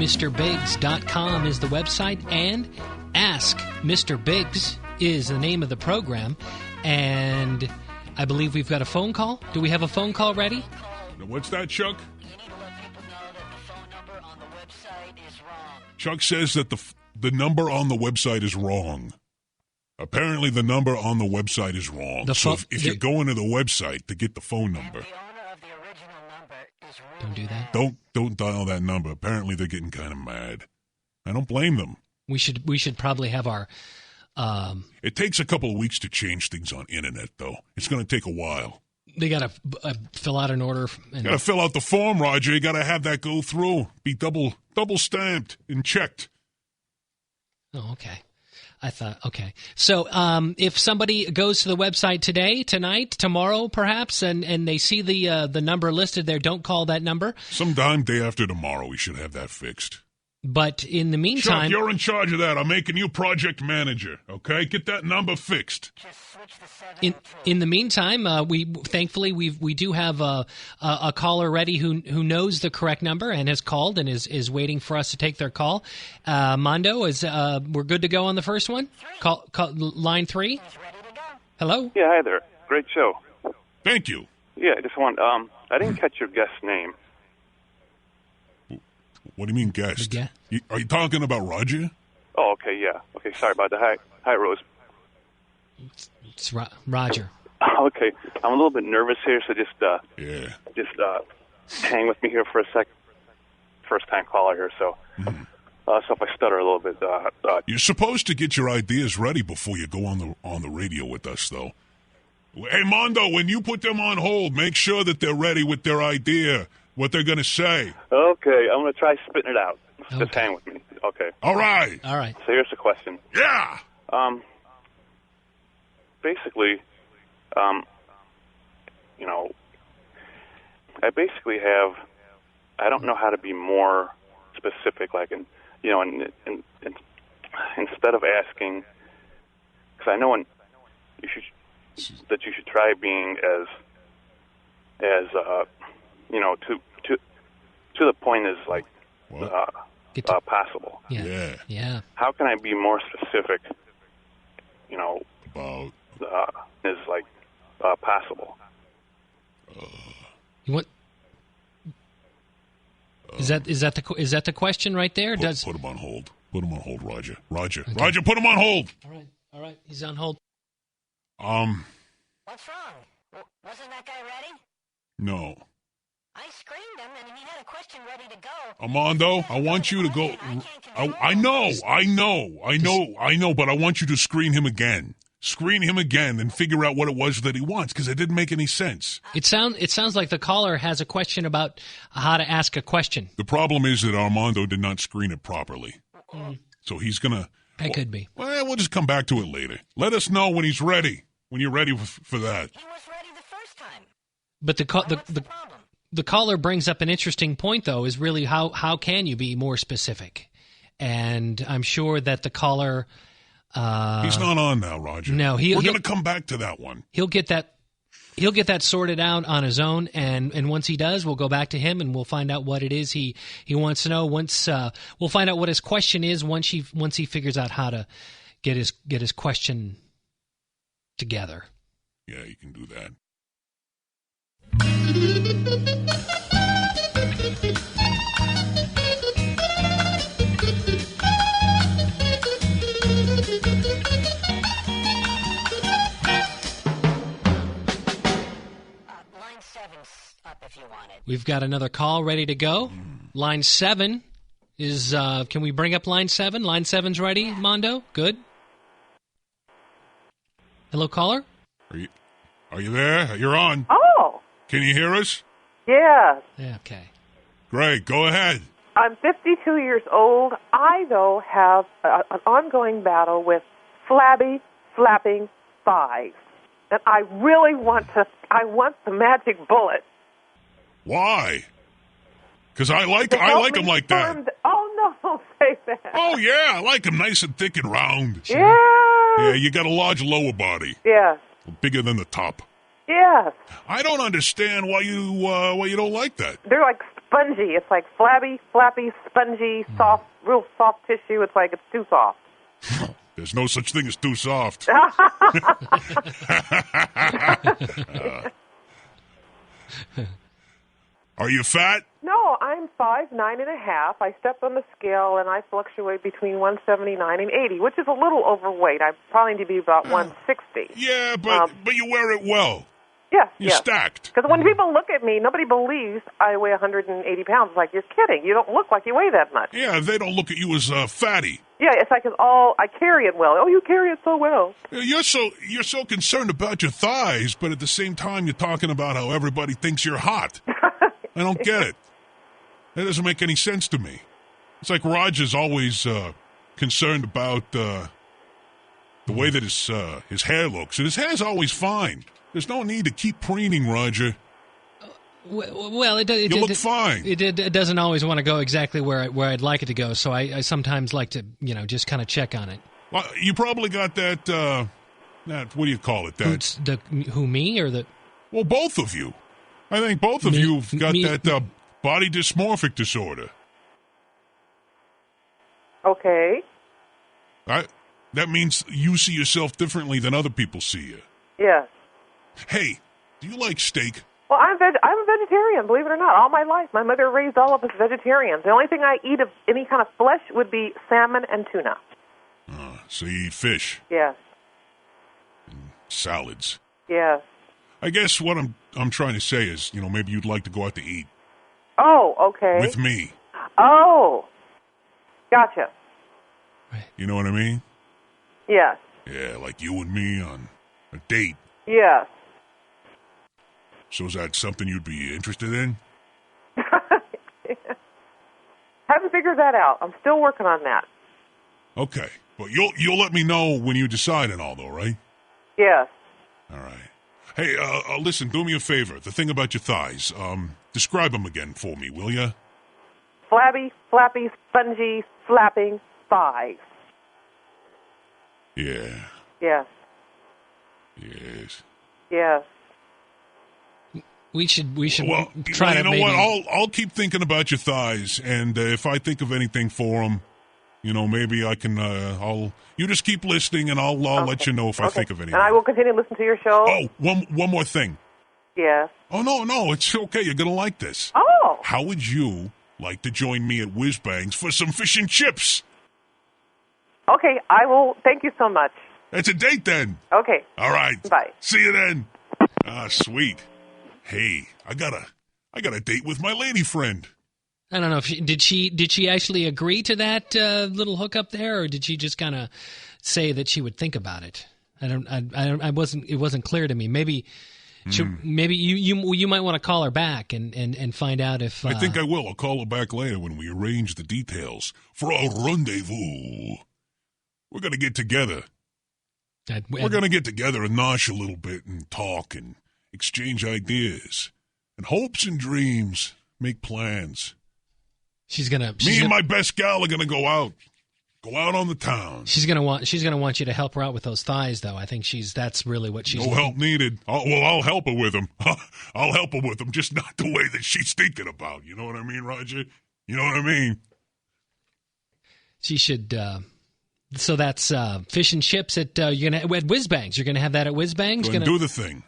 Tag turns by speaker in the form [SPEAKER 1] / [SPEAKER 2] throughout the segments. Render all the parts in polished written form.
[SPEAKER 1] MrBiggs.com is the website, and Ask Mr. Biggs is the name of the program. And I believe we've got a phone call. Do we have a phone call ready?
[SPEAKER 2] What's that, Chuck? Chuck says that the number on the website is wrong. Apparently, the number on the website is wrong. So if you're going to the website to get the phone number,
[SPEAKER 1] don't do that.
[SPEAKER 2] Don't dial that number. Apparently, they're getting kind of mad. I don't blame them.
[SPEAKER 1] We should probably have our.
[SPEAKER 2] It takes a couple of weeks to change things on internet, though. It's going to take a while.
[SPEAKER 1] They got to fill out an order.
[SPEAKER 2] You got to fill out the form, Roger. You got to have that go through, be double stamped and checked.
[SPEAKER 1] Oh, okay. I thought, okay. So if somebody goes to the website today, tonight, tomorrow, perhaps, and they see the number listed there, don't call that number.
[SPEAKER 2] Sometime day after tomorrow, we should have that fixed.
[SPEAKER 1] But in the meantime...
[SPEAKER 2] Chuck, you're in charge of that. I'm making you project manager, okay? Get that number fixed.
[SPEAKER 1] In the meantime, we do have a caller ready who knows the correct number and has called and is waiting for us to take their call. Mondo, we're good to go on the first one? Call line 3. Hello?
[SPEAKER 3] Yeah, hi there. Great show.
[SPEAKER 2] Thank you.
[SPEAKER 3] Yeah, I just want, I didn't catch your guest's name.
[SPEAKER 2] What do you mean guest? Are you talking about Roger?
[SPEAKER 3] Oh, okay, yeah. Okay, sorry about that. Hi, Rose.
[SPEAKER 1] It's Roger.
[SPEAKER 3] Okay, I'm a little bit nervous here, so just hang with me here for a sec. First time caller here, so so if I stutter a little bit,
[SPEAKER 2] you're supposed to get your ideas ready before you go on the radio with us, though. Hey, Mondo, when you put them on hold, make sure that they're ready with their idea, what they're going to say.
[SPEAKER 3] Okay, I'm going to try spitting it out.
[SPEAKER 1] Okay.
[SPEAKER 3] Just hang with me. Okay.
[SPEAKER 2] All right.
[SPEAKER 1] So
[SPEAKER 3] here's the question.
[SPEAKER 2] Yeah.
[SPEAKER 3] Basically, I basically have, I don't know how to be more specific, like, instead of asking, because I know you should try being as to the point as like possible.
[SPEAKER 1] Yeah.
[SPEAKER 3] How can I be more specific?
[SPEAKER 2] About
[SPEAKER 3] as like possible.
[SPEAKER 1] You want? Is that the question right there?
[SPEAKER 2] Put him on hold. Put him on hold, Roger. Okay. Roger, put him on hold.
[SPEAKER 1] All right. He's on hold.
[SPEAKER 4] What's wrong? Wasn't that guy ready?
[SPEAKER 2] No.
[SPEAKER 4] I screened him, and he had a question ready to go.
[SPEAKER 2] Armando, I want you to go. I know, but I want you to screen him again. Screen him again and figure out what it was that he wants, because it didn't make any sense.
[SPEAKER 1] It sounds like the caller has a question about how to ask a question.
[SPEAKER 2] The problem is that Armando did not screen it properly. So he's going to...
[SPEAKER 1] That could be.
[SPEAKER 2] Well, we'll just come back to it later. Let us know when he's ready, when you're ready for that.
[SPEAKER 4] He was ready the first time.
[SPEAKER 1] But the caller brings up an interesting point, though, is really how can you be more specific? And I'm sure that the caller...
[SPEAKER 2] he's not on now, Roger.
[SPEAKER 1] No,
[SPEAKER 2] we're going to come back to that one.
[SPEAKER 1] He'll get that sorted out on his own, and once he does, we'll go back to him and we'll find out what it is he wants to know. Once we'll find out what his question is once he figures out how to get his question together.
[SPEAKER 2] Yeah, you can do that.
[SPEAKER 4] Line 7's up if you want it.
[SPEAKER 1] We've got another call ready to go. Line 7 is, can we bring up line 7? Line 7's ready, Mondo? Good. Hello, caller?
[SPEAKER 2] Are you there? You're on.
[SPEAKER 5] Oh.
[SPEAKER 2] Can you hear us?
[SPEAKER 5] Yes.
[SPEAKER 1] Yeah, okay.
[SPEAKER 2] Great. Go ahead.
[SPEAKER 5] I'm 52 years old. I, though, have an ongoing battle with flabby, flapping thighs. And I really want the magic bullet.
[SPEAKER 2] Why? Because I like them like that.
[SPEAKER 5] Oh, no, don't say that.
[SPEAKER 2] Oh, yeah. I like them nice and thick and round.
[SPEAKER 5] Sure.
[SPEAKER 2] Yeah. Yeah, you got a large lower body.
[SPEAKER 5] Yes.
[SPEAKER 2] Bigger than the top.
[SPEAKER 5] Yes.
[SPEAKER 2] I don't understand why you don't like that.
[SPEAKER 5] They're like spongy. It's like flabby, flappy, spongy, soft, real soft tissue. It's like it's too soft.
[SPEAKER 2] There's no such thing as too soft. Are you fat?
[SPEAKER 5] No, I'm 5'9.5". I stepped on the scale and I fluctuate between 179 and 80, which is a little overweight. I probably need to be about 160.
[SPEAKER 2] Yeah, but you wear it well.
[SPEAKER 5] Yes,
[SPEAKER 2] You're stacked.
[SPEAKER 5] Because when people look at me, nobody believes I weigh 180 pounds. It's like, you're kidding. You don't look like you weigh that much.
[SPEAKER 2] Yeah, they don't look at you as fatty.
[SPEAKER 5] Yeah, it's like I carry it well. Oh, you carry it so well.
[SPEAKER 2] You're so concerned about your thighs, but at the same time you're talking about how everybody thinks you're hot. I don't get it. That doesn't make any sense to me. It's like Roger's always concerned about the way that his hair looks, and his hair's always fine. There's no need to keep preening, Roger.
[SPEAKER 1] Well,
[SPEAKER 2] you look fine.
[SPEAKER 1] It doesn't always want to go exactly where I'd like it to go, so I sometimes like to, just kind of check on it.
[SPEAKER 2] Well, you probably got that what do you call it?
[SPEAKER 1] Who, me, or the...
[SPEAKER 2] Well, both of you. I think both of you have got that body dysmorphic disorder.
[SPEAKER 5] Okay.
[SPEAKER 2] That means you see yourself differently than other people see you.
[SPEAKER 5] Yes.
[SPEAKER 2] Hey, do you like steak?
[SPEAKER 5] Well, I'm a vegetarian, believe it or not, all my life. My mother raised all of us vegetarians. The only thing I eat of any kind of flesh would be salmon and tuna.
[SPEAKER 2] So you eat fish?
[SPEAKER 5] Yes.
[SPEAKER 2] And salads?
[SPEAKER 5] Yes.
[SPEAKER 2] I guess what I'm trying to say is, maybe you'd like to go out to eat.
[SPEAKER 5] Oh, okay.
[SPEAKER 2] With me.
[SPEAKER 5] Oh. Gotcha.
[SPEAKER 2] You know what I mean?
[SPEAKER 5] Yes.
[SPEAKER 2] Yeah, like you and me on a date.
[SPEAKER 5] Yes.
[SPEAKER 2] So is that something you'd be interested in?
[SPEAKER 5] Haven't figured that out. I'm still working on that.
[SPEAKER 2] Okay. But you'll let me know when you decide and all, though, right?
[SPEAKER 5] Yes.
[SPEAKER 2] All right. Hey, listen, do me a favor. The thing about your thighs, describe them again for me, will ya?
[SPEAKER 5] Flabby, flappy, spongy, flapping thighs.
[SPEAKER 2] Yeah.
[SPEAKER 5] Yes.
[SPEAKER 2] Yes.
[SPEAKER 5] Yes.
[SPEAKER 1] We should
[SPEAKER 2] well,
[SPEAKER 1] try to maybe...
[SPEAKER 2] what? I'll keep thinking about your thighs, and if I think of anything for them, maybe I can. You just keep listening, and I'll let you know if I think of anything.
[SPEAKER 5] And I will continue to listen to your show.
[SPEAKER 2] Oh, one more thing.
[SPEAKER 5] Yes.
[SPEAKER 2] Oh no, it's okay. You're gonna like this.
[SPEAKER 5] Oh.
[SPEAKER 2] How would you like to join me at Whiz Bangs for some fish and chips?
[SPEAKER 5] Okay, I will. Thank you so much.
[SPEAKER 2] It's a date then.
[SPEAKER 5] Okay.
[SPEAKER 2] All right.
[SPEAKER 5] Bye.
[SPEAKER 2] See you then. Sweet. Hey, I got a date with my lady friend.
[SPEAKER 1] I don't know if did she actually agree to that little hookup there, or did she just kind of say that she would think about it? It wasn't clear to me. Maybe you might want to call her back and find out if
[SPEAKER 2] I think I will. I'll call her back later when we arrange the details for a rendezvous. We're gonna get together. We're gonna get together and nosh a little bit and talk and exchange ideas and hopes and dreams. Make plans. Me and my best gal are gonna go out on the town.
[SPEAKER 1] She's gonna want you to help her out with those thighs, though. I think that's really what she's.
[SPEAKER 2] No help needed. I'll help her with them. I'll help her with them, just not the way that she's thinking about. You know what I mean, Roger? You know what I mean?
[SPEAKER 1] She should. So that's fish and chips at Whiz Bangs. You're gonna have that at Whiz Bangs.
[SPEAKER 2] Gonna do the thing.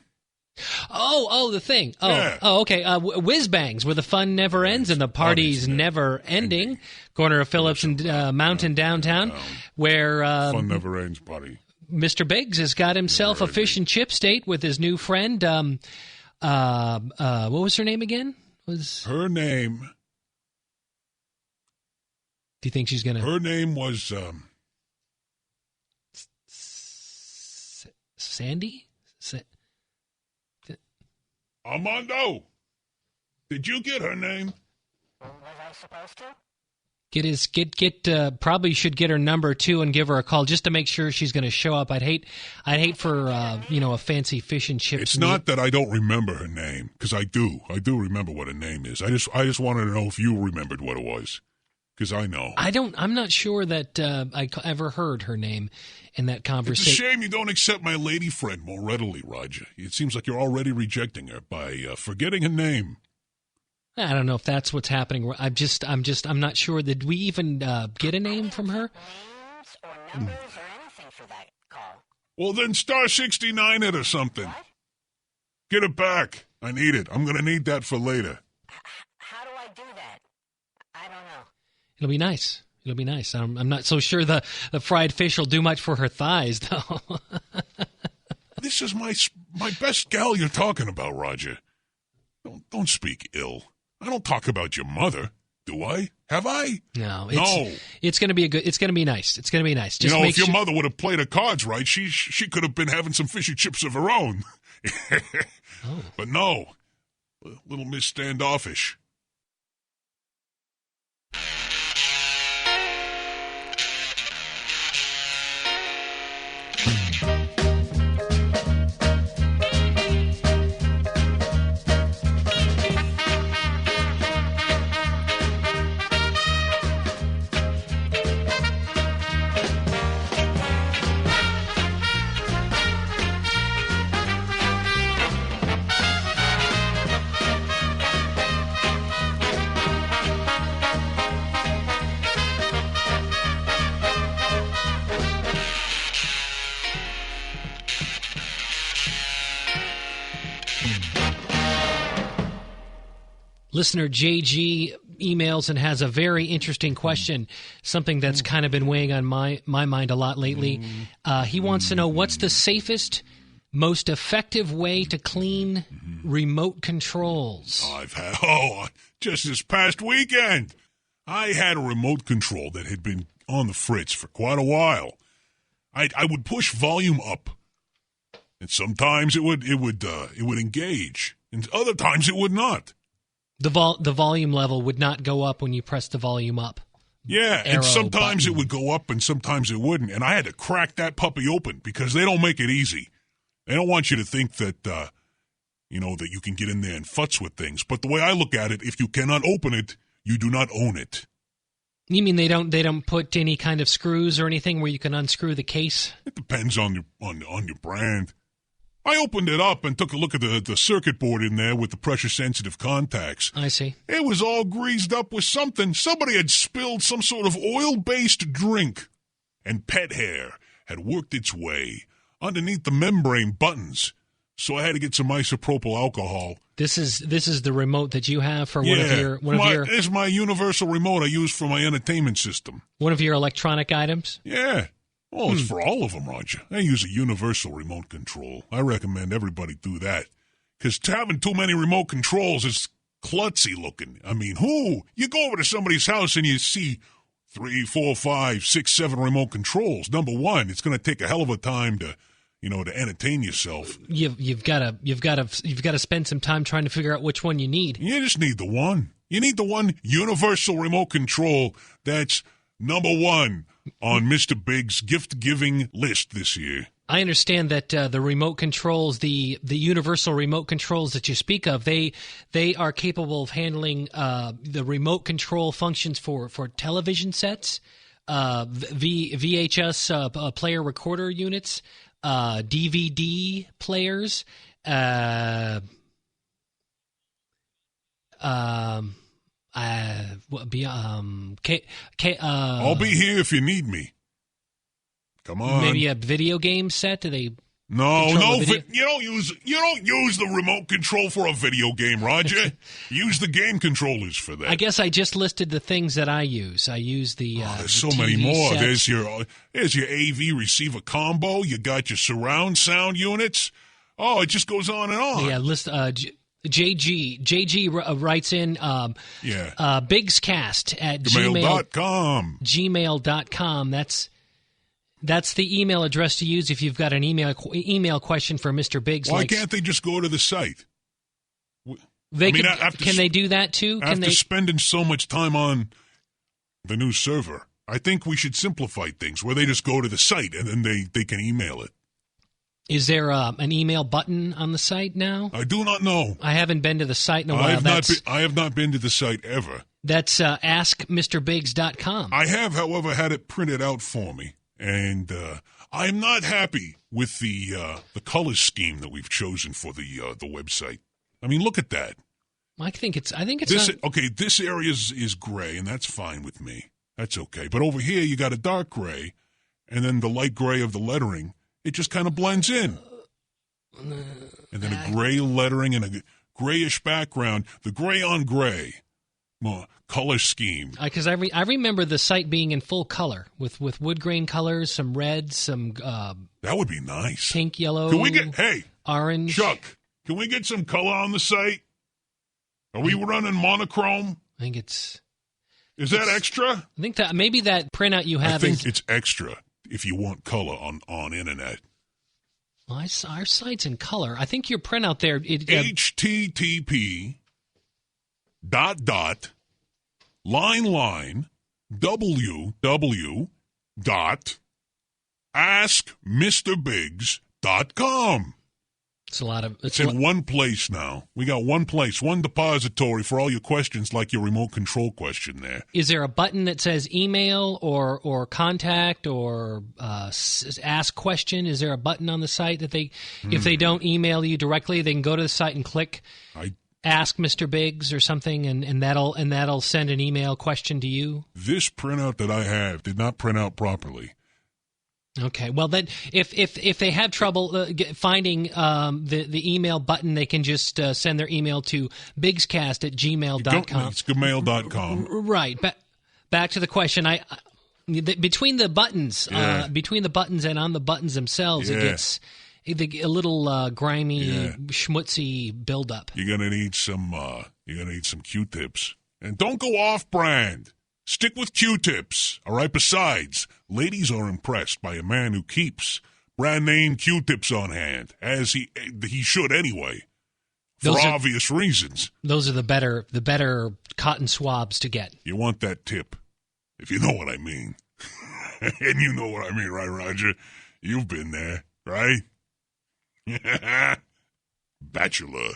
[SPEAKER 1] Oh, the thing. Oh,
[SPEAKER 2] yeah.
[SPEAKER 1] Okay. Whiz Bangs, where the fun never ends and the party's never ending. Corner of Phillips and Mountain downtown, where
[SPEAKER 2] fun never ends, buddy.
[SPEAKER 1] Mr. Biggs has got himself a fish and chip date with his new friend. What was her name again?
[SPEAKER 2] Her name?
[SPEAKER 1] Do you think she's gonna?
[SPEAKER 2] Her name was
[SPEAKER 1] Sandy.
[SPEAKER 2] Armando, did you get her name?
[SPEAKER 4] Was I supposed to?
[SPEAKER 1] Probably should get her number too and give her a call just to make sure she's going to show up. I'd hate for a fancy fish and chips.
[SPEAKER 2] It's not that I don't remember her name, because I do remember what her name is. I just wanted to know if you remembered what it was, because I know.
[SPEAKER 1] I'm not sure that I ever heard her name in that conversation.
[SPEAKER 2] It's a shame you don't accept my lady friend more readily, Roger. It seems like you're already rejecting her by forgetting her name.
[SPEAKER 1] I don't know if that's what's happening. I'm not sure. Did we even get a name from her?
[SPEAKER 4] Names or numbers or anything for that call.
[SPEAKER 2] Well, then star 69 it or something.
[SPEAKER 4] What?
[SPEAKER 2] Get it back. I need it. I'm going to need that for later.
[SPEAKER 4] How do I do that? I don't know.
[SPEAKER 1] It'll be nice. It'll be nice. I'm not so sure the fried fish will do much for her thighs, though.
[SPEAKER 2] This is my best gal you're talking about, Roger. Don't speak ill. I don't talk about your mother, do I? Have I?
[SPEAKER 1] No.
[SPEAKER 2] No.
[SPEAKER 1] It's going to be it's going to be nice. It's going to be nice. Just
[SPEAKER 2] if your mother would have played her cards right, she could have been having some fish and chips of her own.
[SPEAKER 1] Oh.
[SPEAKER 2] But no, little Miss Standoffish.
[SPEAKER 1] Listener JG emails and has a very interesting question, something that's kind of been weighing on my mind a lot lately. He wants to know, what's the safest, most effective way to clean remote controls?
[SPEAKER 2] Just this past weekend, I had a remote control that had been on the fritz for quite a while. I would push volume up, and sometimes it would engage, and other times it would not.
[SPEAKER 1] The volume level would not go up when you press the volume up.
[SPEAKER 2] Yeah, and sometimes it would go up and sometimes it wouldn't. And I had to crack that puppy open because they don't make it easy. They don't want you to think that, that you can get in there and futz with things. But the way I look at it, if you cannot open it, you do not own it.
[SPEAKER 1] You mean they don't put any kind of screws or anything where you can unscrew the case?
[SPEAKER 2] It depends on your brand. I opened it up and took a look at the circuit board in there with the pressure-sensitive contacts.
[SPEAKER 1] I see.
[SPEAKER 2] It was all greased up with something. Somebody had spilled some sort of oil-based drink, and pet hair had worked its way underneath the membrane buttons. So I had to get some isopropyl alcohol.
[SPEAKER 1] This is the remote that you have for one of your.
[SPEAKER 2] It's my universal remote I use for my entertainment system.
[SPEAKER 1] One of your electronic items?
[SPEAKER 2] Yeah. Oh, it's for all of them, Roger. I use a universal remote control. I recommend everybody do that. Because having too many remote controls is klutzy looking. I mean, you go over to somebody's house and you see 3, 4, 5, 6, 7 remote controls. Number one, it's going to take a hell of a time to entertain yourself.
[SPEAKER 1] You've got to spend some time trying to figure out which one you need.
[SPEAKER 2] You just need the one. You need the one universal remote control that's number one on Mr. Big's gift-giving list this year.
[SPEAKER 1] I understand that the remote controls, the universal remote controls that you speak of, they are capable of handling the remote control functions for television sets, VHS player recorder units, DVD players, I'll be
[SPEAKER 2] here if you need me. Come on.
[SPEAKER 1] Maybe a video game set? Do they?
[SPEAKER 2] No. You don't use the remote control for a video game, Roger. Use the game controllers for that.
[SPEAKER 1] I guess I just listed the things that I use. I use the.
[SPEAKER 2] There's so
[SPEAKER 1] TV
[SPEAKER 2] many more.
[SPEAKER 1] sets.
[SPEAKER 2] There's your AV receiver combo. You got your surround sound units. Oh, it just goes on and on.
[SPEAKER 1] Yeah, list. JG writes in bigscast at
[SPEAKER 2] gmail.com.
[SPEAKER 1] Gmail.com. That's the email address to use if you've got an email question for Mr. Biggs.
[SPEAKER 2] Why can't they just go to the site?
[SPEAKER 1] Can they do that too?
[SPEAKER 2] After spending so much time on the new server, I think we should simplify things where they just go to the site and then they can email it.
[SPEAKER 1] Is there an email button on the site now?
[SPEAKER 2] I do not know.
[SPEAKER 1] I haven't been to the site in a while.
[SPEAKER 2] I have not been to the site ever.
[SPEAKER 1] That's askmrbiggs.com.
[SPEAKER 2] I have, however, had it printed out for me, and I'm not happy with the color scheme that we've chosen for the website. I mean, look at that.
[SPEAKER 1] I think it's
[SPEAKER 2] this.
[SPEAKER 1] not,
[SPEAKER 2] Okay, this area is gray, and that's fine with me. That's okay. But over here, you got a dark gray, and then the light gray of the lettering. It just kind of blends in. And then a gray lettering and a grayish background. The gray on gray color scheme.
[SPEAKER 1] Because I remember the site being in full color with wood grain colors, some red, some
[SPEAKER 2] that would be nice.
[SPEAKER 1] Pink, yellow.
[SPEAKER 2] Can we get
[SPEAKER 1] orange?
[SPEAKER 2] Chuck? Can we get some color on the site? Are we running monochrome?
[SPEAKER 1] I think it's.
[SPEAKER 2] Is that extra?
[SPEAKER 1] I think that maybe that printout you have.
[SPEAKER 2] I think it's extra if you want color on internet.
[SPEAKER 1] Well, our site's in color. I think your printout there.
[SPEAKER 2] HTTP // www askmrbiggs.com. It's in one place now. We got one place, one depository for all your questions, like your remote control question there.
[SPEAKER 1] Is there a button that says email or contact or ask question? Is there a button on the site that if they don't email you directly, they can go to the site and click Ask Mr. Biggs or something, and that'll send an email question to you?
[SPEAKER 2] This printout that I have did not print out properly.
[SPEAKER 1] Okay, well then, if they have trouble finding the email button, they can just send their email to biggscast@gmail.com.
[SPEAKER 2] It's gmail.com.
[SPEAKER 1] Right. Back to the question. Between the buttons, between the buttons and on the buttons themselves, it gets a little grimy, schmutzy buildup.
[SPEAKER 2] You're gonna need some Q-tips, and don't go off-brand. Stick with Q-tips, all right? Besides, ladies are impressed by a man who keeps brand-name Q-tips on hand, as he should anyway, for obvious reasons.
[SPEAKER 1] Those are the better cotton swabs to get.
[SPEAKER 2] You want that tip, if you know what I mean. And you know what I mean, right, Roger? You've been there, right? Bachelor.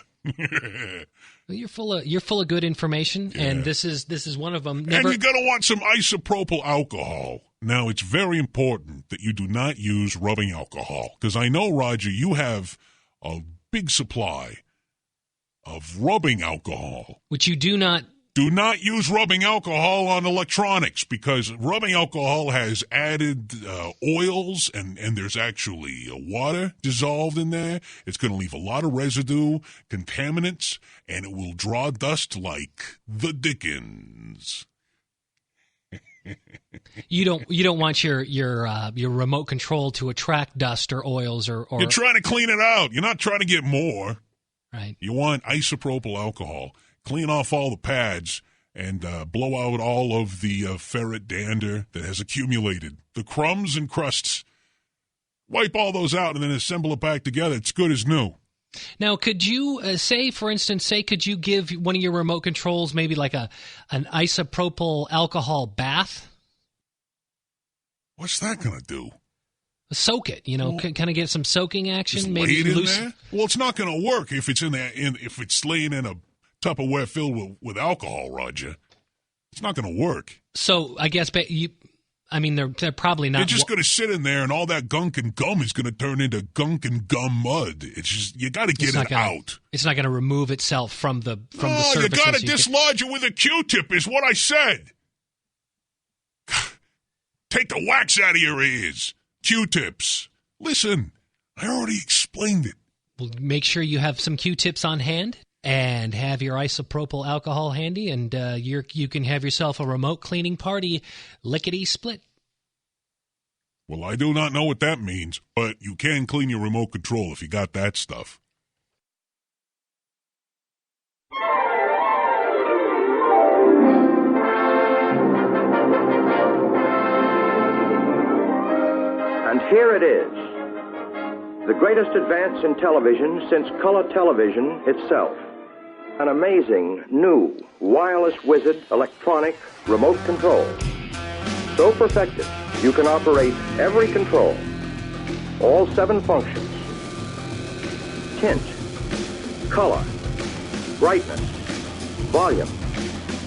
[SPEAKER 1] Well, you're full of good information, and this is one of them.
[SPEAKER 2] And you're gonna want some isopropyl alcohol. Now, it's very important that you do not use rubbing alcohol, because I know, Roger, you have a big supply of rubbing alcohol,
[SPEAKER 1] which you do not.
[SPEAKER 2] Do not use rubbing alcohol on electronics, because rubbing alcohol has added oils, and there's actually water dissolved in there. It's going to leave a lot of residue, contaminants, and it will draw dust like the Dickens.
[SPEAKER 1] You don't want your remote control to attract dust or oils or.
[SPEAKER 2] You're trying to clean it out. You're not trying to get more.
[SPEAKER 1] Right.
[SPEAKER 2] You want isopropyl alcohol. Clean off all the pads and blow out all of the ferret dander that has accumulated. The crumbs and crusts. Wipe all those out and then assemble it back together. It's good as new.
[SPEAKER 1] Now, could you could you give one of your remote controls maybe like an isopropyl alcohol bath?
[SPEAKER 2] What's that going to do?
[SPEAKER 1] Soak it, kind of get some soaking action.
[SPEAKER 2] Just
[SPEAKER 1] maybe
[SPEAKER 2] lay it in there? Well, it's not going to work if it's if it's laying in a Tupperware filled with alcohol, Roger. It's not going to work.
[SPEAKER 1] So I guess, they're probably not.
[SPEAKER 2] They're just going to sit in there, and all that gunk and gum is going to turn into gunk and gum mud. It's just you got to get it out.
[SPEAKER 1] It's not going to remove itself from the surface.
[SPEAKER 2] You got to dislodge it with a Q-tip, is what I said. Take the wax out of your ears. Q-tips. Listen, I already explained it.
[SPEAKER 1] Well, make sure you have some Q-tips on hand. And have your isopropyl alcohol handy, and you can have yourself a remote cleaning party, lickety-split.
[SPEAKER 2] Well, I do not know what that means, but you can clean your remote control if you got that stuff.
[SPEAKER 6] And here it is, the greatest advance in television since color television itself. An amazing, new, wireless wizard electronic remote control. So perfected, you can operate every control. All 7 functions. Tint, color, brightness, volume,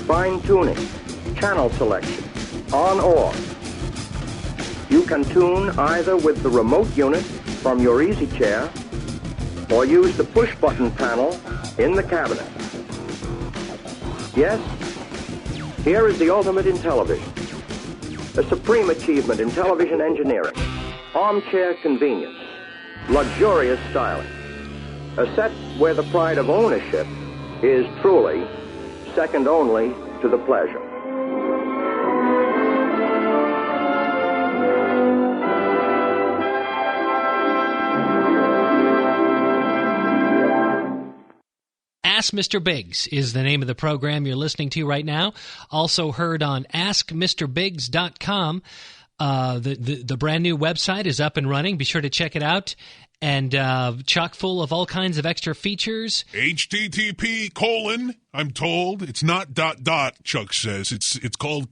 [SPEAKER 6] fine tuning, channel selection, on/off. You can tune either with the remote unit from your easy chair or use the push-button panel in the cabinet. Yes, here is the ultimate in television. A supreme achievement in television engineering. Armchair convenience. Luxurious styling. A set where the pride of ownership is truly second only to the pleasure.
[SPEAKER 1] Ask Mr. Biggs is the name of the program you're listening to right now. Also heard on AskMrBiggs.com. The brand new website is up and running. Be sure to check it out. And chock full of all kinds of extra features.
[SPEAKER 2] HTTP : I'm told it's not ... Chuck says it's called :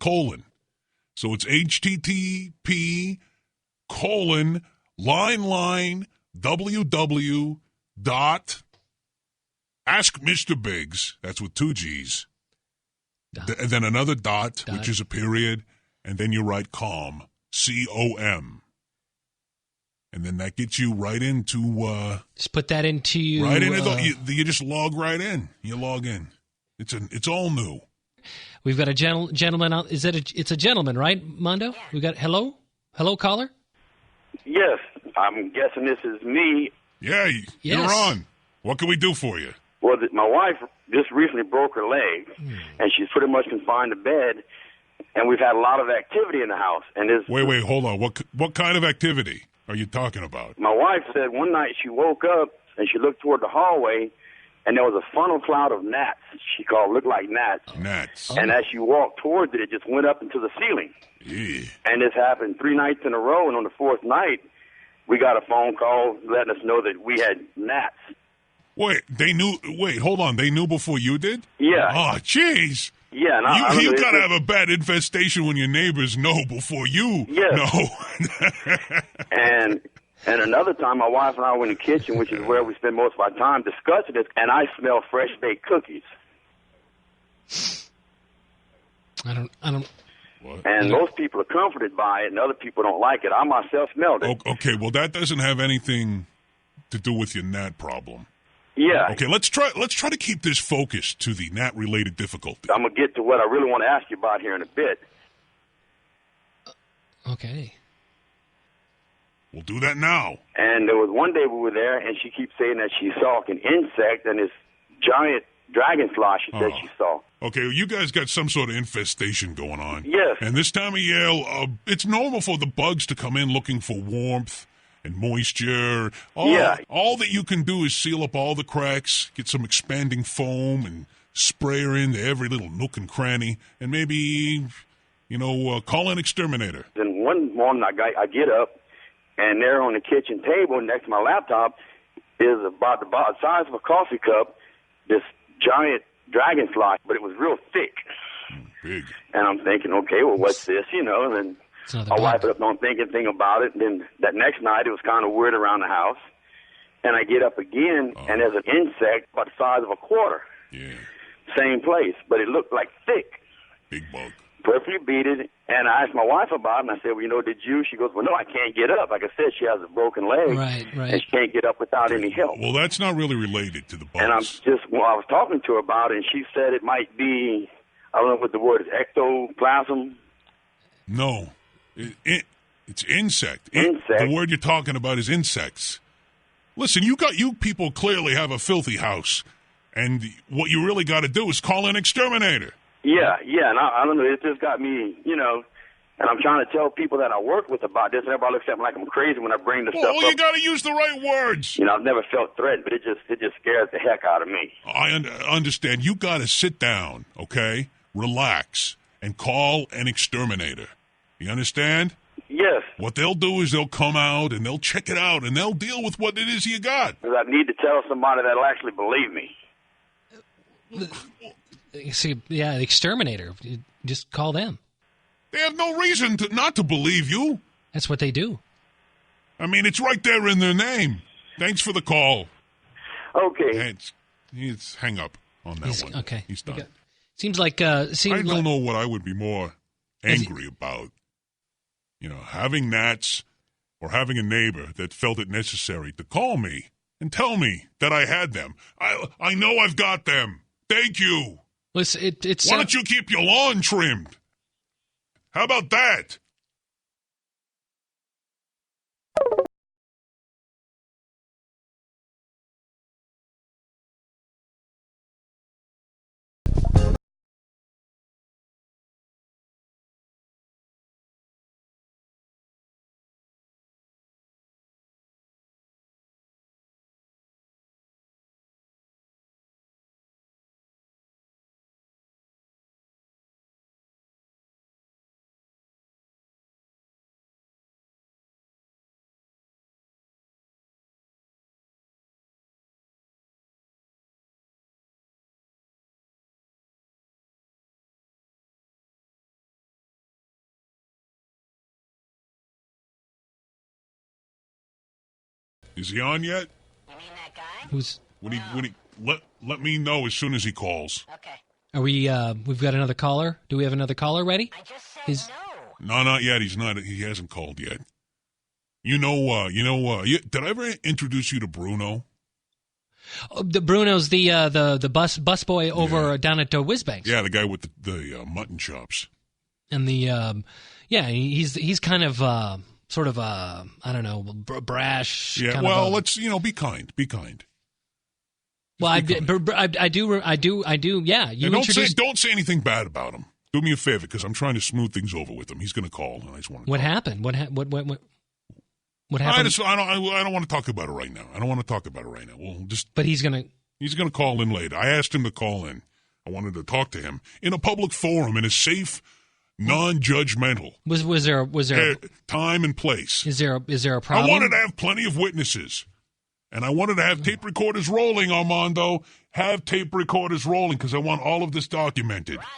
[SPEAKER 2] so it's HTTP : www. Ask Mr. Biggs, that's with 2 G's, and then another dot, which is a period, and then you write COM, COM. And then that gets you right into...
[SPEAKER 1] just put that into...
[SPEAKER 2] Right into you just log right in. You log in. It's all new.
[SPEAKER 1] We've got a gentleman on... It's a gentleman, right, Mondo? We got... Hello, caller?
[SPEAKER 7] Yes, I'm guessing this is me.
[SPEAKER 2] Yeah, you're on. What can we do for you?
[SPEAKER 7] Well, my wife just recently broke her leg, and she's pretty much confined to bed, and we've had a lot of activity in the house. And
[SPEAKER 2] Wait, hold on. What kind of activity are you talking about?
[SPEAKER 7] My wife said one night she woke up, and she looked toward the hallway, and there was a funnel cloud of gnats. She called looked like gnats.
[SPEAKER 2] Gnats.
[SPEAKER 7] And as she walked towards it, it just went up into the ceiling.
[SPEAKER 2] Yeah.
[SPEAKER 7] And this happened 3 nights in a row, and on the 4th night, we got a phone call letting us know that we had gnats.
[SPEAKER 2] Wait, hold on. They knew before you did?
[SPEAKER 7] Yeah.
[SPEAKER 2] Oh, jeez.
[SPEAKER 7] Yeah. And
[SPEAKER 2] you got to have a bad infestation when your neighbors know before you know.
[SPEAKER 7] And another time, my wife and I were in the kitchen, which is where we spend most of our time discussing this, and I smell fresh baked cookies.
[SPEAKER 1] I don't.
[SPEAKER 2] What?
[SPEAKER 7] And most people are comforted by it, and other people don't like it. I myself smelled it.
[SPEAKER 2] Okay, well, that doesn't have anything to do with your gnat problem.
[SPEAKER 7] Yeah.
[SPEAKER 2] Okay, let's try to keep this focused to the gnat-related difficulty.
[SPEAKER 7] I'm going to get to what I really want to ask you about here in a bit.
[SPEAKER 1] Okay.
[SPEAKER 2] We'll do that now.
[SPEAKER 7] And there was one day we were there, and she keeps saying that she saw an insect and this giant dragonfly she said she saw.
[SPEAKER 2] Okay, well, you guys got some sort of infestation going on.
[SPEAKER 7] Yes.
[SPEAKER 2] And this time of year, it's normal for the bugs to come in looking for warmth and moisture. All that you can do is seal up all the cracks, get some expanding foam, and spray her into every little nook and cranny, and maybe, call an exterminator.
[SPEAKER 7] Then one morning I get up, and there on the kitchen table next to my laptop is about the size of a coffee cup, this giant dragonfly, but it was real thick.
[SPEAKER 2] Big.
[SPEAKER 7] And I'm thinking, okay, well, what's this, And then I wipe it up, don't think anything about it. And then that next night, it was kind of weird around the house. And I get up again, and there's an insect about the size of a quarter.
[SPEAKER 2] Yeah.
[SPEAKER 7] Same place, but it looked like thick.
[SPEAKER 2] Big bug.
[SPEAKER 7] Perfectly beaded. And I asked my wife about it, and I said, well, did you? She goes, well, no, I can't get up. Like I said, she has a broken leg.
[SPEAKER 1] Right.
[SPEAKER 7] And she can't get up without any help.
[SPEAKER 2] Well, that's not really related to the bugs.
[SPEAKER 7] And I was talking to her about it, and she said it might be, I don't know what the word is, ectoplasm?
[SPEAKER 2] No. It's insect.
[SPEAKER 7] Insect.
[SPEAKER 2] The word you're talking about is insects. Listen, you people clearly have a filthy house, and what you really got to do is call an exterminator.
[SPEAKER 7] Yeah, and I don't know, it just got me, and I'm trying to tell people that I work with about this, and everybody looks at me like I'm crazy when I bring this stuff up.
[SPEAKER 2] Well, you got to use the right words.
[SPEAKER 7] I've never felt threatened, but it just scares the heck out of me.
[SPEAKER 2] I understand. You got to sit down, okay, relax, and call an exterminator. You understand?
[SPEAKER 7] Yes.
[SPEAKER 2] What they'll do is they'll come out, and they'll check it out, and they'll deal with what it is you got.
[SPEAKER 7] I need to tell somebody that'll actually believe me.
[SPEAKER 1] See, the exterminator. Just call them.
[SPEAKER 2] They have no reason not to believe you.
[SPEAKER 1] That's what they do.
[SPEAKER 2] I mean, it's right there in their name. Thanks for the call.
[SPEAKER 7] Okay.
[SPEAKER 2] He's hang up on that one.
[SPEAKER 1] Okay.
[SPEAKER 2] He's done.
[SPEAKER 1] Seems like...
[SPEAKER 2] I don't know what I would be more angry about. Having gnats or having a neighbor that felt it necessary to call me and tell me that I had them. I know I've got them. Thank you.
[SPEAKER 1] Listen, it's
[SPEAKER 2] Why don't you keep your lawn trimmed? How about that? Is he on yet?
[SPEAKER 4] You mean that guy?
[SPEAKER 1] who's
[SPEAKER 2] When he let me know as soon as he calls.
[SPEAKER 4] Okay.
[SPEAKER 1] are we? We've got another caller. Do we have another caller ready?
[SPEAKER 4] I just said
[SPEAKER 1] Is-
[SPEAKER 4] no.
[SPEAKER 2] No, not yet. He's not. He hasn't called yet. Did I ever introduce you to Bruno?
[SPEAKER 1] Oh, Bruno's the bus boy over down at Whizbanks.
[SPEAKER 2] Yeah, the guy with the mutton chops.
[SPEAKER 1] And he's kind of sort of I don't know, brash.
[SPEAKER 2] Yeah.
[SPEAKER 1] kind
[SPEAKER 2] Well,
[SPEAKER 1] of
[SPEAKER 2] let's be kind. Be kind.
[SPEAKER 1] Well, I do. Yeah, you
[SPEAKER 2] And
[SPEAKER 1] introduced.
[SPEAKER 2] don't say anything bad about him. Do me a favor, because I'm trying to smooth things over with him. He's going to call, and I just want to.
[SPEAKER 1] What happened? What happened?
[SPEAKER 2] I don't want to talk about it right now.
[SPEAKER 1] But he's gonna.
[SPEAKER 2] He's going to call in later. I asked him to call in. I wanted to talk to him in a public forum, in a safe, non-judgmental.
[SPEAKER 1] Was there
[SPEAKER 2] time and place?
[SPEAKER 1] Is there a problem?
[SPEAKER 2] I wanted to have plenty of witnesses, and I wanted to have tape recorders rolling. Armando, have tape recorders rolling because I want all of this documented.
[SPEAKER 4] Roger.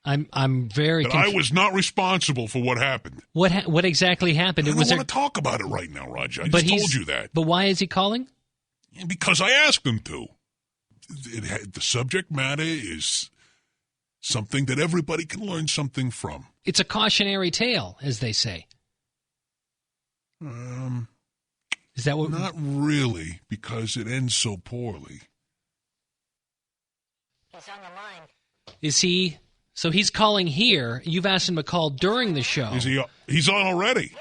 [SPEAKER 1] I'm very.
[SPEAKER 2] That I was not responsible for what happened.
[SPEAKER 1] What exactly happened?
[SPEAKER 2] I don't want to talk about it right now, Roger. I just told you that.
[SPEAKER 1] But why is he calling?
[SPEAKER 2] Because I asked him to. The subject matter is something that everybody can learn something from.
[SPEAKER 1] It's a cautionary tale, as they say. Is that what?
[SPEAKER 2] Not really, because it ends so poorly.
[SPEAKER 4] He's on the line.
[SPEAKER 1] Is he? So he's calling here. You've asked him to call during the show.
[SPEAKER 2] Is he? He's on already.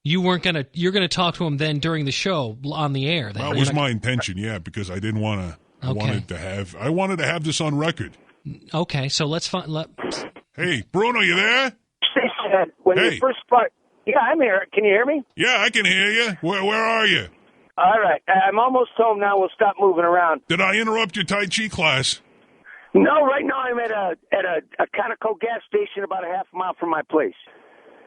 [SPEAKER 4] Yeah.
[SPEAKER 1] You're gonna talk to him then during the show on the air. Then.
[SPEAKER 2] That was my intention, yeah, because I didn't want to.
[SPEAKER 1] Okay.
[SPEAKER 2] I wanted to have this on record.
[SPEAKER 1] Okay, so let's find.
[SPEAKER 2] Hey, Bruno, you there?
[SPEAKER 8] When
[SPEAKER 2] Hey.
[SPEAKER 8] you first start, yeah, I'm here. Can you hear me?
[SPEAKER 2] Yeah, I can hear you. Where are you?
[SPEAKER 8] All right, I'm almost home now. We'll stop moving around.
[SPEAKER 2] Did I interrupt your Tai Chi class?
[SPEAKER 8] No, right now I'm at a Conoco gas station about a half a mile from my place.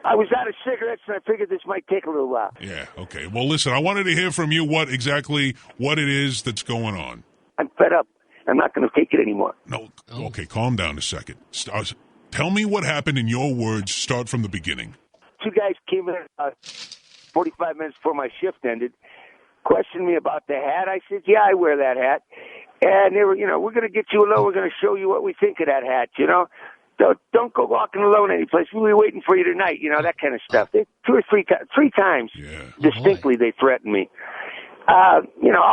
[SPEAKER 8] I was out of cigarettes, and I figured this might take a little while.
[SPEAKER 2] Yeah, okay. Well, listen, I wanted to hear from you what it is that's going on.
[SPEAKER 8] I'm fed up. I'm not going to take it anymore.
[SPEAKER 2] No, okay, calm down a second. Tell me what happened in your words. Start from the beginning.
[SPEAKER 8] Two guys came in 45 minutes before my shift ended, questioned me about the hat. I said, yeah, I wear that hat. And they were, we're going to get you alone. We're going to show you what we think of that hat, Don't go walking alone anyplace. We'll be waiting for you tonight, that kind of stuff. They, three times distinctly they threatened me. All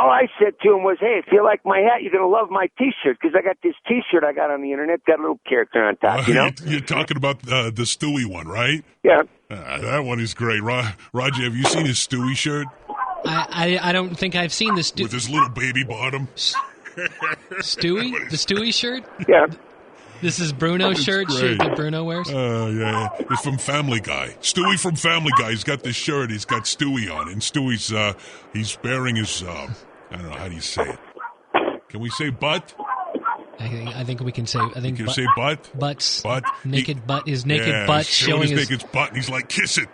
[SPEAKER 8] I said to him was, hey, if you like my hat, you're going to love my T-shirt, because I got this T-shirt I got on the Internet, got a little character on top,
[SPEAKER 2] You're talking about the Stewie one, right?
[SPEAKER 8] Yeah.
[SPEAKER 2] That one is great. Roger, have you seen his Stewie shirt?
[SPEAKER 1] I don't think I've seen this.
[SPEAKER 2] With his little baby bottom?
[SPEAKER 1] Stewie? The Stewie shirt?
[SPEAKER 8] Yeah.
[SPEAKER 1] This is Bruno's shirt that Bruno wears?
[SPEAKER 2] Yeah. It's from Family Guy. Stewie from Family Guy. He's got this shirt. He's got Stewie on. And Stewie's, he's bearing his, I don't know, how do you say it? Can we say butt?
[SPEAKER 1] I think we can say.
[SPEAKER 2] You can say butt?
[SPEAKER 1] Butts.
[SPEAKER 2] Butt.
[SPEAKER 1] Naked butt. His naked butt showing
[SPEAKER 2] his naked butt. And he's like, kiss it.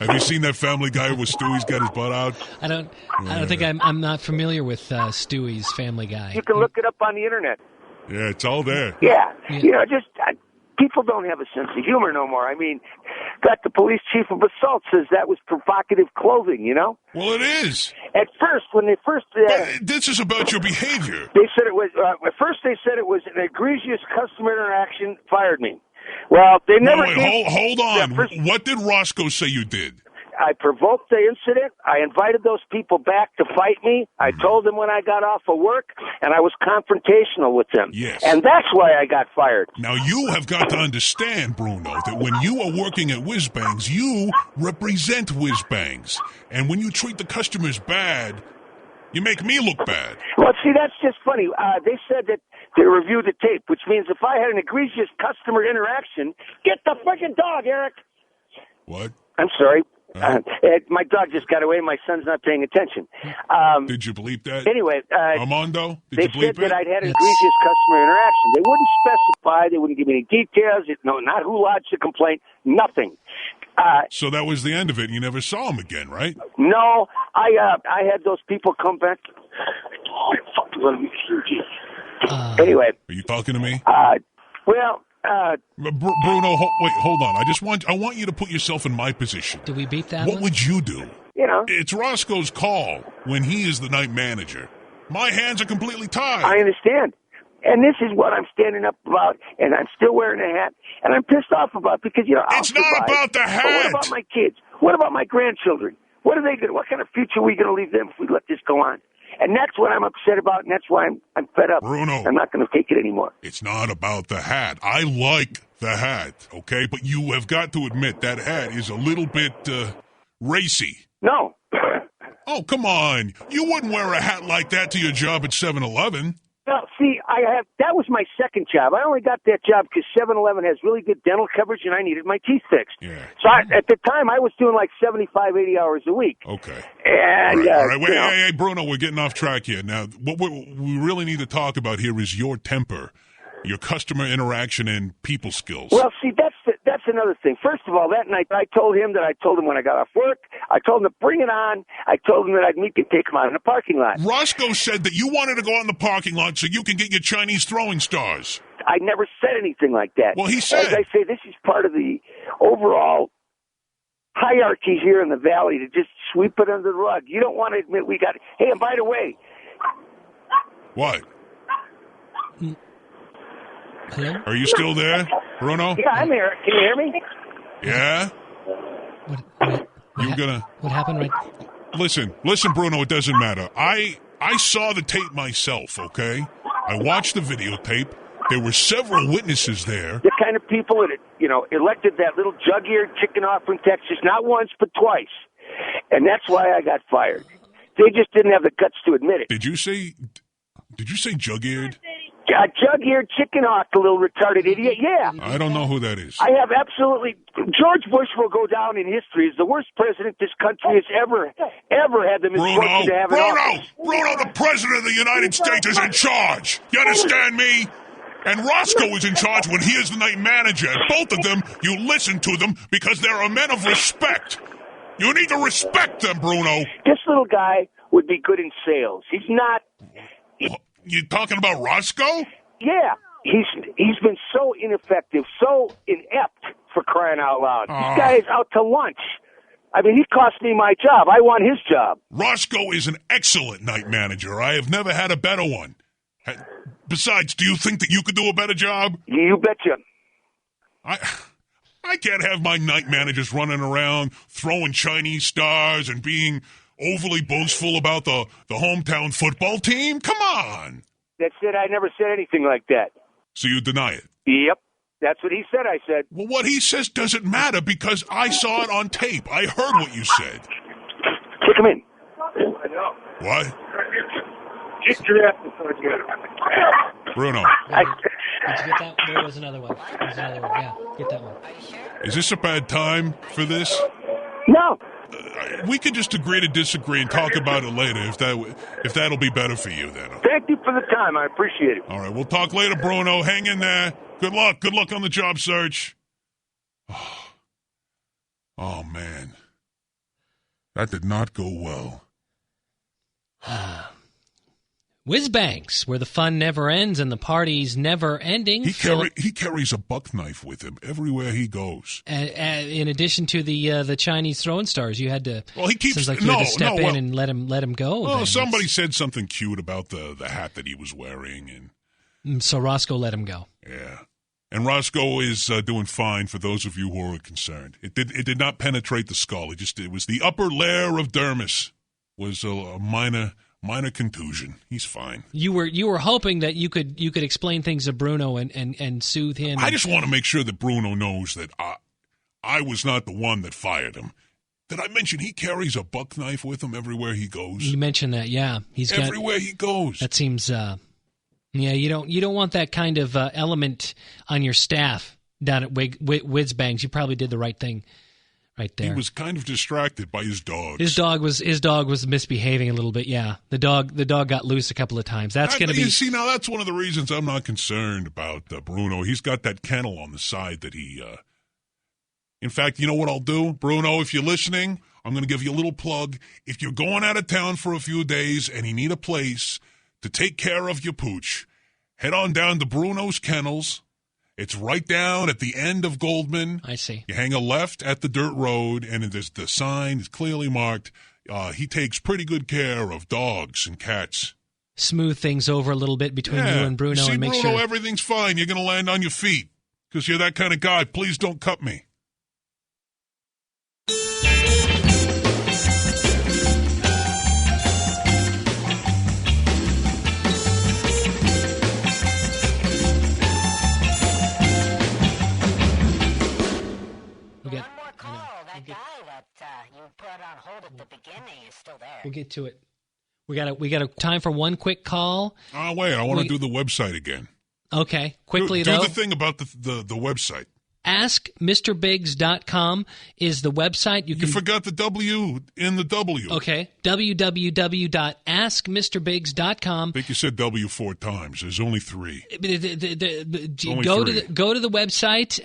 [SPEAKER 2] Have you seen that Family Guy where Stewie's got his butt out?
[SPEAKER 1] I don't think I'm not familiar with Stewie's Family Guy.
[SPEAKER 8] You can look it up on the Internet.
[SPEAKER 2] Yeah, it's all there.
[SPEAKER 8] Yeah. People don't have a sense of humor no more. I mean, got the police chief of assault says that was provocative clothing,
[SPEAKER 2] Well, it is.
[SPEAKER 8] At first, when they first...
[SPEAKER 2] this is about your behavior.
[SPEAKER 8] They said it was... at first, they said it was an egregious customer interaction, fired me. Well, they never...
[SPEAKER 2] Hold on. What did Roscoe say you did?
[SPEAKER 8] I provoked the incident. I invited those people back to fight me. I told them when I got off of work, and I was confrontational with them.
[SPEAKER 2] Yes.
[SPEAKER 8] And that's why I got fired.
[SPEAKER 2] Now, you have got to understand, Bruno, that when you are working at Whiz Bangs, you represent Whiz Bangs. And when you treat the customers bad, you make me look bad.
[SPEAKER 8] Well, see, that's just funny. They said that they reviewed the tape, which means if I had an egregious customer interaction, get the freaking dog, Eric.
[SPEAKER 2] What?
[SPEAKER 8] I'm sorry. My dog just got away. My son's not paying attention.
[SPEAKER 2] Did you bleep that?
[SPEAKER 8] Anyway,
[SPEAKER 2] Armando,
[SPEAKER 8] they said that I'd had an egregious customer interaction. They wouldn't specify. They wouldn't give me any details. Not who lodged the complaint. Nothing.
[SPEAKER 2] So that was the end of it. You never saw him again, right?
[SPEAKER 8] No, I had those people come back. Anyway,
[SPEAKER 2] are you talking to me?
[SPEAKER 8] Bruno,
[SPEAKER 2] wait, hold on. I want you to put yourself in my position.
[SPEAKER 1] Do we beat that?
[SPEAKER 2] What would you do?
[SPEAKER 8] It's
[SPEAKER 2] Roscoe's call when he is the night manager. My hands are completely tied.
[SPEAKER 8] I understand. And this is what I'm standing up about, and I'm still wearing a hat, and I'm pissed off about because,
[SPEAKER 2] it's not about the hat.
[SPEAKER 8] But what about my kids? What about my grandchildren? What kind of future are we going to leave them if we let this go on? And that's what I'm upset about, and that's why I'm fed up.
[SPEAKER 2] Bruno.
[SPEAKER 8] I'm not going to take it anymore.
[SPEAKER 2] It's not about the hat. I like the hat, okay? But you have got to admit that hat is a little bit racy.
[SPEAKER 8] No.
[SPEAKER 2] Oh, come on. You wouldn't wear a hat like that to your job at 7-Eleven.
[SPEAKER 8] Well, see, that was my second job. I only got that job because 7-Eleven has really good dental coverage, and I needed my teeth fixed.
[SPEAKER 2] Yeah.
[SPEAKER 8] So at the time, I was doing like 75, 80 hours a week.
[SPEAKER 2] Okay.
[SPEAKER 8] And,
[SPEAKER 2] all right. Wait, hey, Bruno, we're getting off track here. Now, what we really need to talk about here is your temper, your customer interaction, and people skills.
[SPEAKER 8] Well, see, that's another thing. First of all, that night, I told him when I got off work. I told him to bring it on. I told him that I'd meet to take him out in the parking lot.
[SPEAKER 2] Roscoe said that you wanted to go out in the parking lot so you can get your Chinese throwing stars.
[SPEAKER 8] I never said anything like that.
[SPEAKER 2] Well, he said.
[SPEAKER 8] As I say, this is part of the overall hierarchy here in the valley to just sweep it under the rug. You don't want to admit we got. Hey, and by the way.
[SPEAKER 2] What?
[SPEAKER 1] Hello?
[SPEAKER 2] Are you still there, Bruno?
[SPEAKER 8] Yeah, I'm here. Can you hear me?
[SPEAKER 2] Yeah?
[SPEAKER 1] What happened right?
[SPEAKER 2] Listen, Bruno, it doesn't matter. I saw the tape myself, okay? I watched the videotape. There were several witnesses there.
[SPEAKER 8] The kind of people that, elected that little jug-eared chicken off from Texas, not once, but twice. And that's why I got fired. They just didn't have the guts to admit it.
[SPEAKER 2] Did you say jug-eared?
[SPEAKER 8] Jug-eared chicken hawk, the little retarded idiot, yeah.
[SPEAKER 2] I don't know who that is.
[SPEAKER 8] I have absolutely... George Bush will go down in history as the worst president this country has ever had the misfortune to have in office.
[SPEAKER 2] Bruno, the president of the United States is in charge. You understand me? And Roscoe is in charge when he is the night manager. And both of them, you listen to them because they are men of respect. You need to respect them, Bruno.
[SPEAKER 8] This little guy would be good in sales. He's not...
[SPEAKER 2] You talking about Roscoe?
[SPEAKER 8] Yeah. He's been so ineffective, so inept, for crying out loud. This guy is out to lunch. I mean, he cost me my job. I want his job.
[SPEAKER 2] Roscoe is an excellent night manager. I have never had a better one. Besides, do you think that you could do a better job?
[SPEAKER 8] You betcha.
[SPEAKER 2] I can't have my night managers running around throwing Chinese stars and being overly boastful about the hometown football team? Come on.
[SPEAKER 8] That's it. I never said anything like that.
[SPEAKER 2] So you deny it?
[SPEAKER 8] Yep. That's what he said, I said.
[SPEAKER 2] Well, what he says doesn't matter because I saw it on tape. I heard what you said.
[SPEAKER 8] Kick him in.
[SPEAKER 2] What?
[SPEAKER 8] Kick your ass.
[SPEAKER 2] Bruno.
[SPEAKER 1] Did you get that? There was another one. There's another one. Yeah, get that one.
[SPEAKER 2] Is this a bad time for this?
[SPEAKER 8] No.
[SPEAKER 2] We could just agree to disagree and talk about it later if that'll be better for you then.
[SPEAKER 8] Thank you for the time. I appreciate it.
[SPEAKER 2] All right, we'll talk later, Bruno. Hang in there. Good luck. Good luck on the job search. Oh man. That did not go well.
[SPEAKER 1] Whiz Bangs, where the fun never ends and the party's never ending.
[SPEAKER 2] He carries a buck knife with him everywhere he goes.
[SPEAKER 1] In addition to the Chinese throwing stars, you had to.
[SPEAKER 2] Well, he keeps.
[SPEAKER 1] Seems like you had to step in and let him go.
[SPEAKER 2] Well, somebody said something cute about the hat that he was wearing,
[SPEAKER 1] and so Roscoe let him go.
[SPEAKER 2] Yeah. And Roscoe is doing fine. For those of you who are concerned, it did not penetrate the skull. It was the upper layer of dermis was a minor contusion. He's fine.
[SPEAKER 1] You were hoping that you could explain things to Bruno and soothe him.
[SPEAKER 2] I just want to make sure that Bruno knows that I was not the one that fired him. Did I mention he carries a buck knife with him everywhere he goes?
[SPEAKER 1] You mentioned that, yeah.
[SPEAKER 2] Everywhere he goes.
[SPEAKER 1] That seems. Yeah, you don't want that kind of element on your staff down at Whizbangs. You probably did the right thing right there.
[SPEAKER 2] He was kind of distracted by his dogs.
[SPEAKER 1] His dog was misbehaving a little bit. Yeah, the dog got loose a couple of times. That's going to be.
[SPEAKER 2] You see, now that's one of the reasons I'm not concerned about Bruno. He's got that kennel on the side that he. In fact, you know what I'll do, Bruno? If you're listening, I'm going to give you a little plug. If you're going out of town for a few days and you need a place to take care of your pooch, head on down to Bruno's Kennels. It's right down at the end of Goldman.
[SPEAKER 1] I see.
[SPEAKER 2] You hang a left at the dirt road, and the sign is clearly marked. He takes pretty good care of dogs and cats.
[SPEAKER 1] Smooth things over a little bit between you and Bruno.
[SPEAKER 2] See,
[SPEAKER 1] and make
[SPEAKER 2] Bruno,
[SPEAKER 1] sure
[SPEAKER 2] everything's fine. You're going to land on your feet because you're that kind of guy. Please don't cut me.
[SPEAKER 4] You put on hold at the beginning is still there.
[SPEAKER 1] We'll get to it. We got a time for one quick call.
[SPEAKER 2] Oh, wait, I want to do the website again.
[SPEAKER 1] Okay, quickly
[SPEAKER 2] do
[SPEAKER 1] though.
[SPEAKER 2] Do the thing about the website.
[SPEAKER 1] AskMrBiggs.com is the website.
[SPEAKER 2] You forgot the W in the W.
[SPEAKER 1] Okay. www.askmrbiggs.com.
[SPEAKER 2] I think you said W 4 times. There's only 3.
[SPEAKER 1] Go to the website.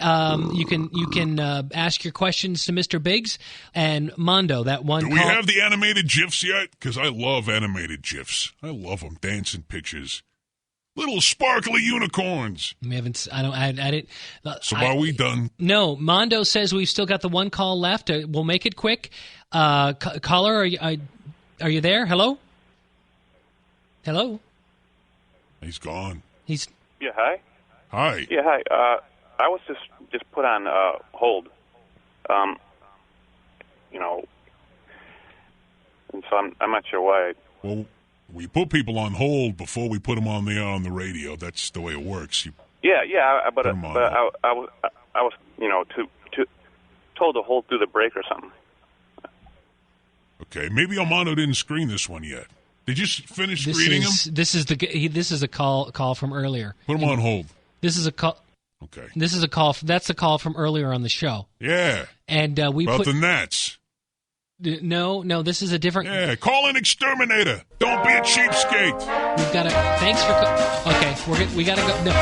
[SPEAKER 1] You can ask your questions to Mr. Biggs and Mondo. That one.
[SPEAKER 2] Do we have the animated GIFs yet? Because I love animated GIFs. I love them. Dancing pictures. Little sparkly unicorns.
[SPEAKER 1] We haven't. I didn't.
[SPEAKER 2] So are we done?
[SPEAKER 1] No. Mondo says we've still got the one call left. We'll make it quick. Caller, are you there? Hello. Hello.
[SPEAKER 2] He's gone.
[SPEAKER 3] Yeah. Hi.
[SPEAKER 2] Hi.
[SPEAKER 3] Yeah. Hi. I was just put on hold. And so I'm not sure why.
[SPEAKER 2] Well, we put people on hold before we put them on the air on the radio. That's the way it works.
[SPEAKER 3] But I was told to hold through the break or something.
[SPEAKER 2] Okay, maybe Armando didn't screen this one yet. Did you finish screening him?
[SPEAKER 1] This is a call from earlier.
[SPEAKER 2] Put him on hold.
[SPEAKER 1] This is a call.
[SPEAKER 2] Okay.
[SPEAKER 1] This is a call. That's a call from earlier on the show.
[SPEAKER 2] Yeah.
[SPEAKER 1] And we
[SPEAKER 2] about
[SPEAKER 1] put
[SPEAKER 2] the gnats.
[SPEAKER 1] No, this is a different.
[SPEAKER 2] Yeah, call an exterminator. Don't be a cheapskate.
[SPEAKER 1] We've got to. Thanks for. Okay, we got to go. No,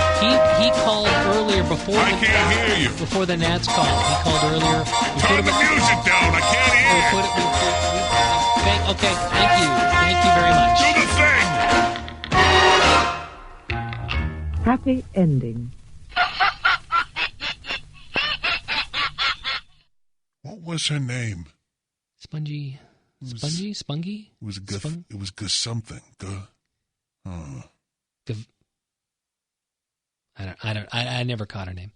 [SPEAKER 1] he called earlier before.
[SPEAKER 2] I can't hear you.
[SPEAKER 1] Before the Nats call, he called earlier.
[SPEAKER 2] Turn the music down. I can't hear.
[SPEAKER 1] Okay, thank you very much.
[SPEAKER 2] Do the thing.
[SPEAKER 9] Happy ending.
[SPEAKER 2] What was her name?
[SPEAKER 1] Spungy. Spungy?
[SPEAKER 2] It was it was something.
[SPEAKER 1] I never caught her name.